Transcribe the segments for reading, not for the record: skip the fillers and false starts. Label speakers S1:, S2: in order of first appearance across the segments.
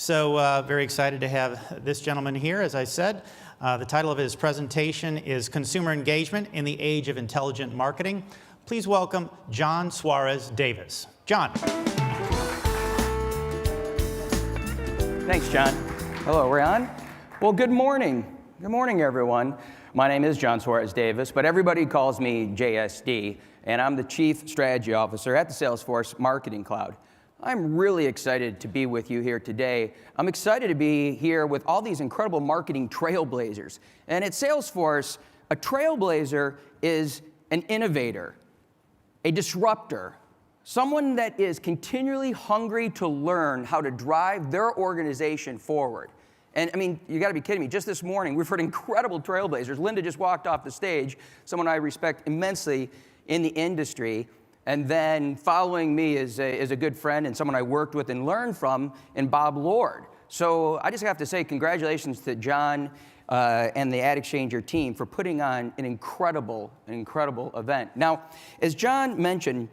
S1: So very excited to have this gentleman here, as I said. The title of his presentation is Consumer Engagement in the Age of Intelligent Marketing. Please welcome John Suarez Davis. John.
S2: Thanks, John. Hello, we're on? Well, good morning. Good morning, everyone. My name is John Suarez Davis, but everybody calls me JSD, and I'm the Chief Strategy Officer at the Salesforce Marketing Cloud. I'm really excited to be with you here today. I'm excited to be here with all these incredible marketing trailblazers. And at Salesforce, a trailblazer is an innovator, a disruptor, someone that is continually hungry to learn how to drive their organization forward. And I mean, you gotta be kidding me. Just this morning, we've heard incredible trailblazers. Linda just walked off the stage, someone I respect immensely in the industry. And then following me is a good friend and someone I worked with and learned from, and Bob Lord. So I just have to say congratulations to John and the AdExchanger team for putting on an incredible event. Now, as John mentioned,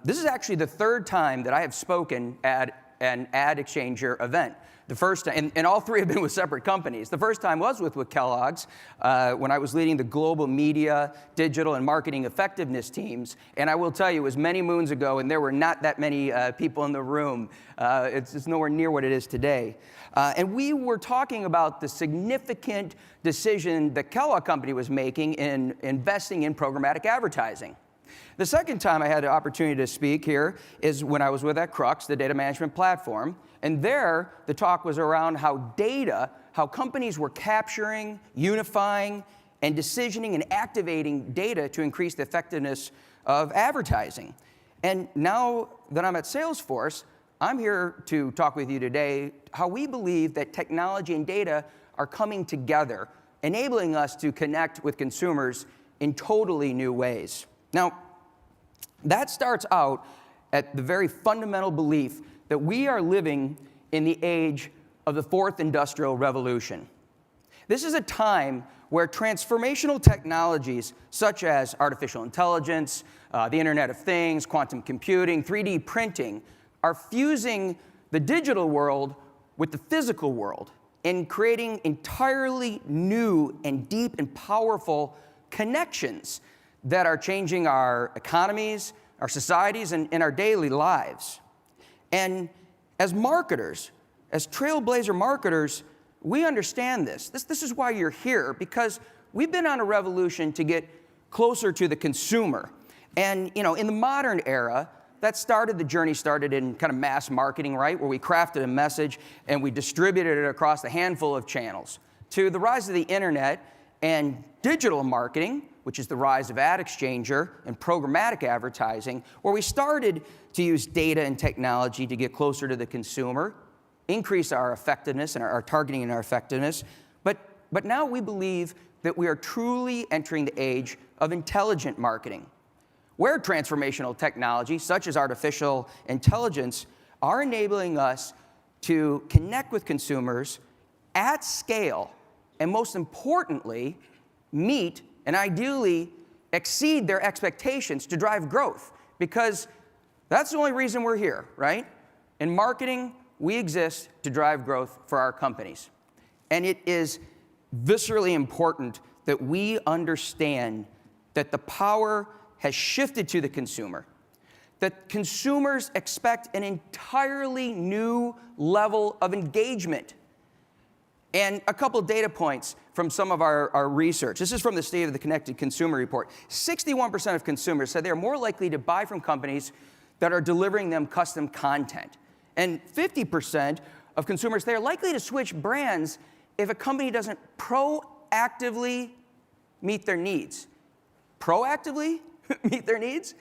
S2: this is actually the third time that I have spoken at an AdExchanger event. The first time, and all three have been with separate companies. The first time was with Kellogg's when I was leading the global media, digital, and marketing effectiveness teams. And I will tell you, it was many moons ago, and there were not that many people in the room. It's nowhere near what it is today. And we were talking about the significant decision that Kellogg Company was making in investing in programmatic advertising. The second time I had the opportunity to speak here is when I was with at Crux, the data management platform. And there, the talk was around how companies were capturing, unifying, and decisioning and activating data to increase the effectiveness of advertising. And now that I'm at Salesforce, I'm here to talk with you today how we believe that technology and data are coming together, enabling us to connect with consumers in totally new ways. Now, that starts out at the very fundamental belief that we are living in the age of the fourth industrial revolution. This is a time where transformational technologies such as artificial intelligence, the Internet of Things, quantum computing, 3D printing are fusing the digital world with the physical world and creating entirely new and deep and powerful connections that are changing our economies, our societies, and our daily lives. And as marketers, as trailblazer marketers, we understand this. This is why you're here, because we've been on a revolution to get closer to the consumer. And in the modern era, the journey started in kind of mass marketing, right? Where we crafted a message and we distributed it across a handful of channels. To the rise of the internet and digital marketing, which is the rise of AdExchanger and programmatic advertising, where we started to use data and technology to get closer to the consumer, increase our effectiveness and our targeting and our effectiveness. But now we believe that we are truly entering the age of intelligent marketing, where transformational technology, such as artificial intelligence, are enabling us to connect with consumers at scale, and most importantly, meet and ideally exceed their expectations to drive growth, because that's the only reason we're here, right? In marketing, we exist to drive growth for our companies. And it is viscerally important that we understand that the power has shifted to the consumer, that consumers expect an entirely new level of engagement. And a couple data points from some of our research. This is from the State of the Connected Consumer Report. 61% of consumers said they're more likely to buy from companies that are delivering them custom content. And 50% of consumers, they're likely to switch brands if a company doesn't proactively meet their needs. Proactively meet their needs?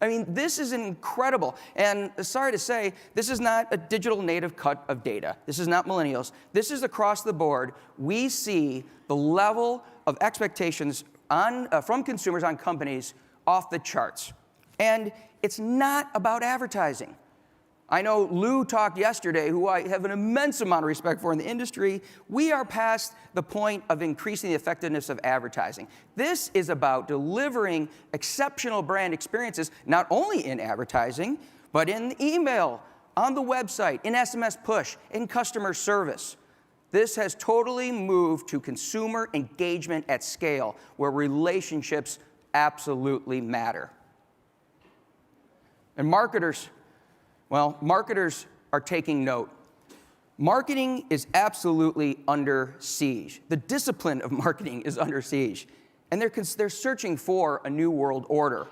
S2: I mean, this is incredible. And sorry to say, this is not a digital native cut of data. This is not millennials. This is across the board. We see the level of expectations from consumers on companies off the charts. And it's not about advertising. I know Lou talked yesterday, who I have an immense amount of respect for in the industry. We are past the point of increasing the effectiveness of advertising. This is about delivering exceptional brand experiences, not only in advertising, but in email, on the website, in SMS push, in customer service. This has totally moved to consumer engagement at scale, where relationships absolutely matter. And marketers, well, marketers are taking note. Marketing is absolutely under siege. The discipline of marketing is under siege. And they're searching for a new world order.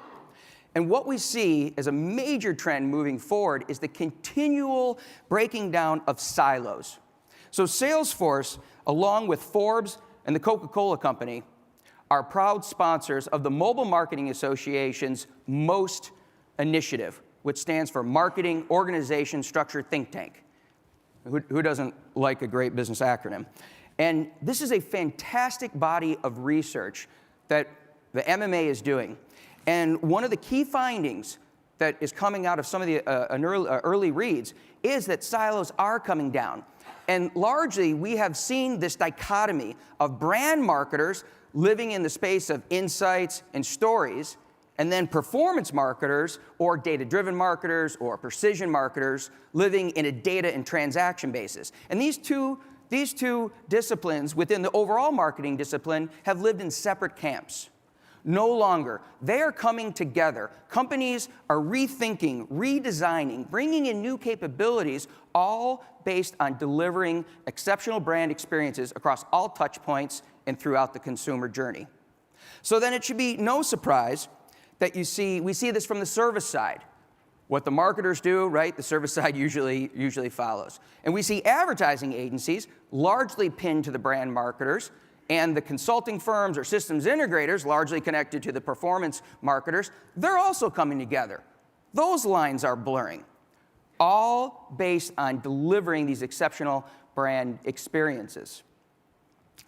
S2: And what we see as a major trend moving forward is the continual breaking down of silos. So Salesforce, along with Forbes and the Coca-Cola Company, are proud sponsors of the Mobile Marketing Association's MOST initiative, which stands for Marketing Organization Structure Think Tank. Who doesn't like a great business acronym? And this is a fantastic body of research that the MMA is doing. And one of the key findings that is coming out of some of the early reads is that silos are coming down. And largely, we have seen this dichotomy of brand marketers living in the space of insights and stories, and then performance marketers or data-driven marketers or precision marketers living in a data and transaction basis. And these two disciplines within the overall marketing discipline have lived in separate camps. No longer. They are coming together. Companies are rethinking, redesigning, bringing in new capabilities, all based on delivering exceptional brand experiences across all touch points and throughout the consumer journey. So then it should be no surprise that we see this from the service side. What the marketers do, right, the service side usually follows. And we see advertising agencies largely pinned to the brand marketers, and the consulting firms or systems integrators largely connected to the performance marketers. They're also coming together. Those lines are blurring, all based on delivering these exceptional brand experiences.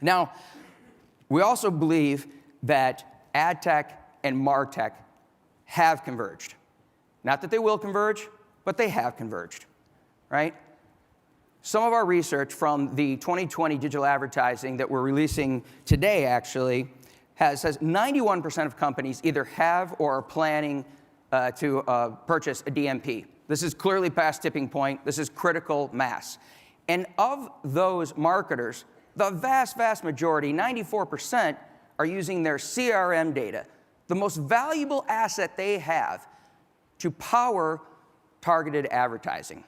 S2: Now, we also believe that ad tech and martech have converged. Not that they will converge, but they have converged, right? Some of our research from the 2020 digital advertising that we're releasing today actually says 91% of companies either have or are planning to purchase a DMP. This is clearly past tipping point. This is critical mass. And of those marketers, the vast, vast majority, 94%, are using their CRM data, the most valuable asset they have, to power targeted advertising.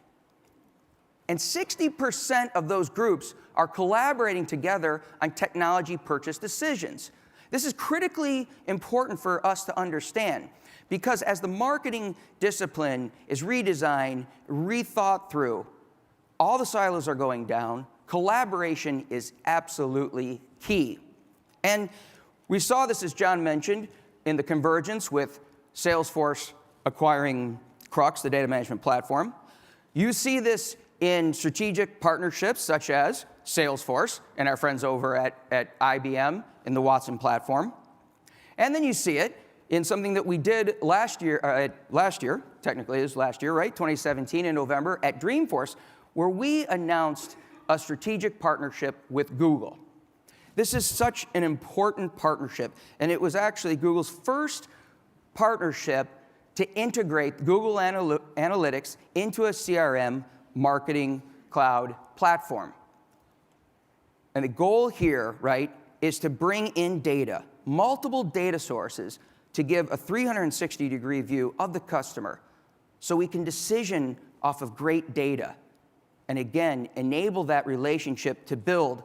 S2: And 60% of those groups are collaborating together on technology purchase decisions. This is critically important for us to understand, because as the marketing discipline is redesigned, rethought through, all the silos are going down. Collaboration is absolutely key. And we saw this, as John mentioned, in the convergence with Salesforce acquiring Crux, the data management platform. You see this in strategic partnerships such as Salesforce and our friends over at IBM in the Watson platform. And then you see it in something that we did last year, technically it was last year, right? 2017 in November at Dreamforce, where we announced a strategic partnership with Google. This is such an important partnership, and it was actually Google's first partnership to integrate Google Analytics into a CRM marketing cloud platform. And the goal here, right, is to bring in data, multiple data sources, to give a 360-degree view of the customer so we can decision off of great data. And again, enable that relationship to build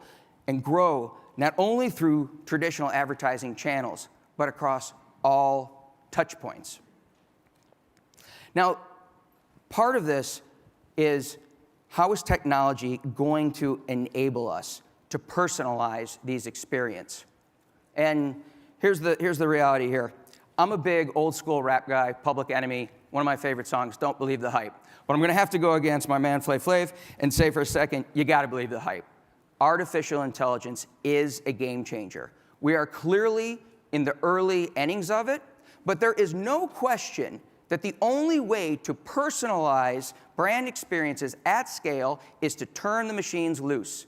S2: and grow not only through traditional advertising channels, but across all touch points. Now, part of this is how is technology going to enable us to personalize these experiences? And here's the reality here. I'm a big old school rap guy, Public Enemy, one of my favorite songs, Don't Believe the Hype. But I'm gonna have to go against my man Flav Flav and say for a second, you gotta believe the hype. Artificial intelligence is a game changer. We are clearly in the early innings of it, but there is no question that the only way to personalize brand experiences at scale is to turn the machines loose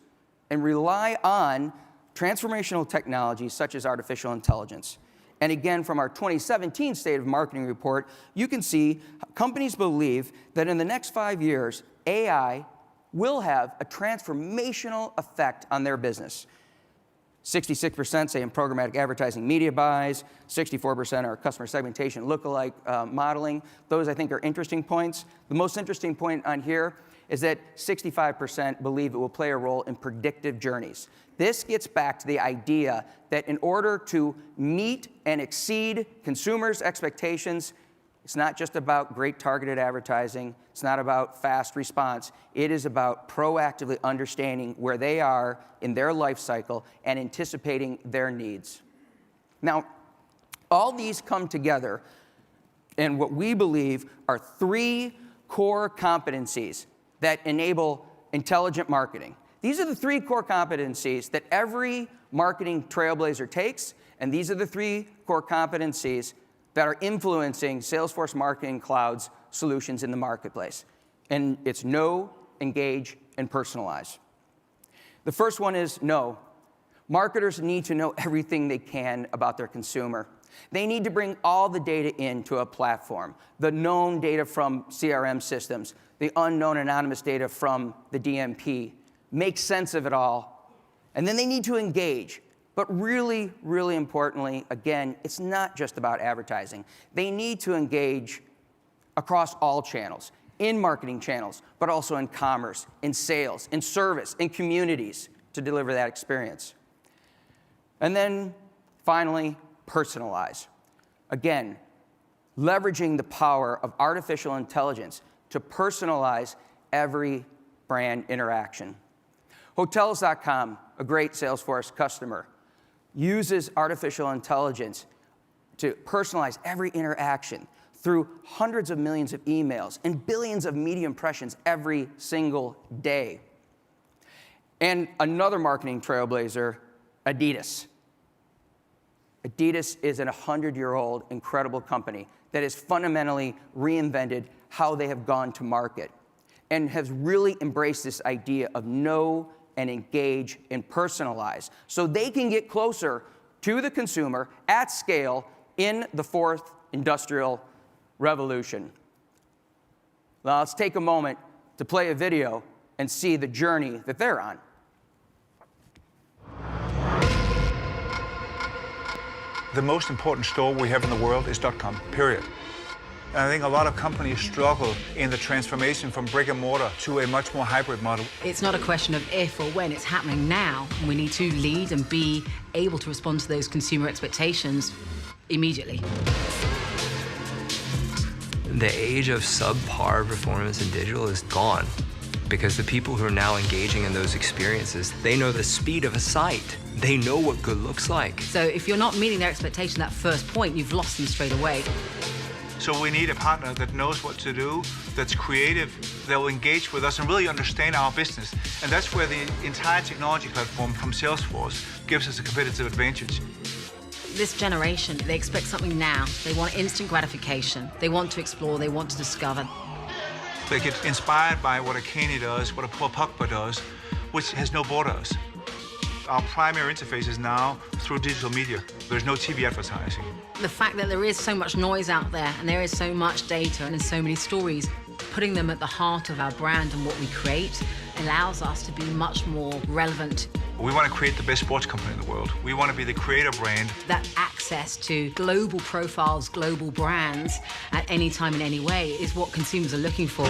S2: and rely on transformational technologies such as artificial intelligence. And again, from our 2017 State of Marketing report, you can see companies believe that in the next 5 years, AI will have a transformational effect on their business. 66% say in programmatic advertising media buys, 64% are customer segmentation lookalike modeling. Those, I think, are interesting points. The most interesting point on here is that 65% believe it will play a role in predictive journeys. This gets back to the idea that in order to meet and exceed consumers' expectations, it's not just about great targeted advertising. It's not about fast response. It is about proactively understanding where they are in their life cycle and anticipating their needs. Now, all these come together in what we believe are 3 core competencies that enable intelligent marketing. These are the 3 core competencies that every marketing trailblazer takes, and these are the 3 core competencies that are influencing Salesforce Marketing Cloud's solutions in the marketplace. And it's know, engage, and personalize. The first one is know. Marketers need to know everything they can about their consumer. They need to bring all the data into a platform, the known data from CRM systems, the unknown anonymous data from the DMP, make sense of it all, and then they need to engage. But really, really importantly, again, it's not just about advertising. They need to engage across all channels, in marketing channels, but also in commerce, in sales, in service, in communities to deliver that experience. And then finally, personalize. Again, leveraging the power of artificial intelligence to personalize every brand interaction. Hotels.com, a great Salesforce customer, uses artificial intelligence to personalize every interaction through hundreds of millions of emails and billions of media impressions every single day. And another marketing trailblazer, Adidas. Adidas is a 100-year-old incredible company that has fundamentally reinvented how they have gone to market and has really embraced this idea of know and engage and personalize so they can get closer to the consumer at scale in the 4th industrial revolution. Now let's take a moment to play a video and see the journey that they're on.
S3: The most important store we have in the world is .com, period. And I think a lot of companies struggle in the transformation from brick and mortar to a much more hybrid model.
S4: It's not a question of if or when, it's happening now. And we need to lead and be able to respond to those consumer expectations immediately.
S5: The age of subpar performance in digital is gone because the people who are now engaging in those experiences, they know the speed of a site. They know what good looks like.
S4: So if you're not meeting their expectation at first point, you've lost them straight away.
S3: So we need a partner that knows what to do, that's creative, that will engage with us and really understand our business. And that's where the entire technology platform from Salesforce gives us a competitive advantage.
S4: This generation, they expect something now. They want instant gratification. They want to explore, they want to discover.
S3: They get inspired by what a Kanye does, what a Paul Pogba does, which has no borders. Our primary interface is now through digital media. There's no TV advertising.
S4: The fact that there is so much noise out there and there is so much data and there's so many stories, putting them at the heart of our brand and what we create allows us to be much more relevant.
S3: We want to create the best sports company in the world. We want to be the creator brand.
S4: That access to global profiles, global brands at any time in any way is what consumers are looking for.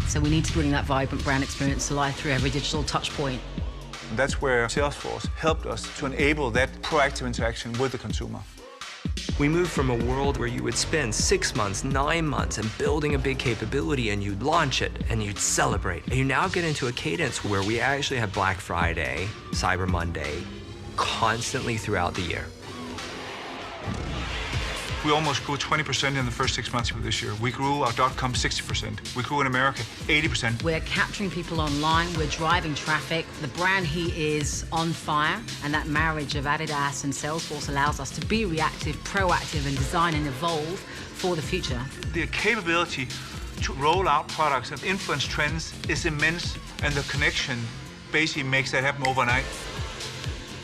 S4: So we need to bring that vibrant brand experience to life through every digital touch point.
S3: And that's where Salesforce helped us to enable that proactive interaction with the consumer.
S5: We moved from a world where you would spend 6 months, 9 months in building a big capability and you'd launch it and you'd celebrate. And you now get into a cadence where we actually have Black Friday, Cyber Monday, constantly throughout the year.
S3: We almost grew 20% in the first 6 months of this year. We grew our .com 60%. We grew in America 80%.
S4: We're capturing people online, we're driving traffic. The brand heat is on fire, and that marriage of Adidas and Salesforce allows us to be reactive, proactive, and design and evolve for the future.
S3: The capability to roll out products and influence trends is immense, and the connection basically makes that happen overnight.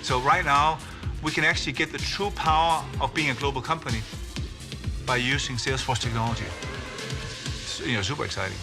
S3: So right now, we can actually get the true power of being a global company by using Salesforce technology. It's, super exciting.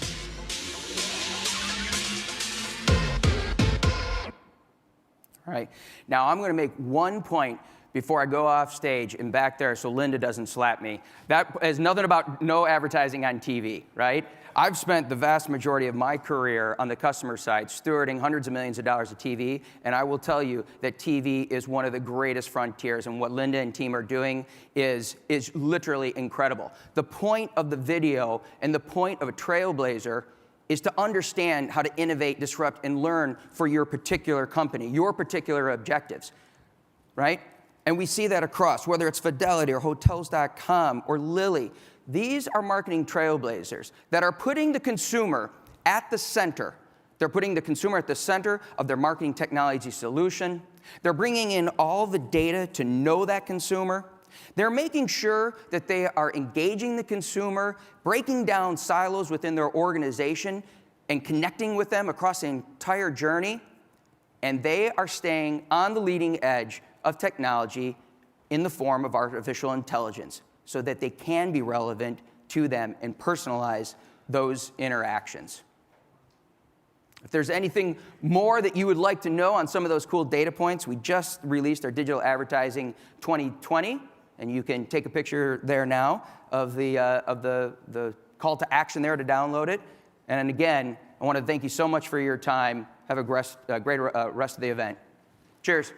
S2: All right. Now I'm going to make one point before I go off stage and back there so Linda doesn't slap me. That is nothing about no advertising on TV, right? I've spent the vast majority of my career on the customer side stewarding hundreds of millions of dollars of TV, and I will tell you that TV is one of the greatest frontiers, and what Linda and team are doing is literally incredible. The point of the video and the point of a trailblazer is to understand how to innovate, disrupt, and learn for your particular company, your particular objectives, right? And we see that across, whether it's Fidelity or Hotels.com or Lilly. These are marketing trailblazers that are putting the consumer at the center. They're putting the consumer at the center of their marketing technology solution. They're bringing in all the data to know that consumer. They're making sure that they are engaging the consumer, breaking down silos within their organization, and connecting with them across the entire journey. And they are staying on the leading edge of technology in the form of artificial intelligence so that they can be relevant to them and personalize those interactions. If there's anything more that you would like to know on some of those cool data points, we just released our Digital Advertising 2020, and you can take a picture there now of the call to action there to download it. And again, I want to thank you so much for your time. Have a great rest of the event. Cheers.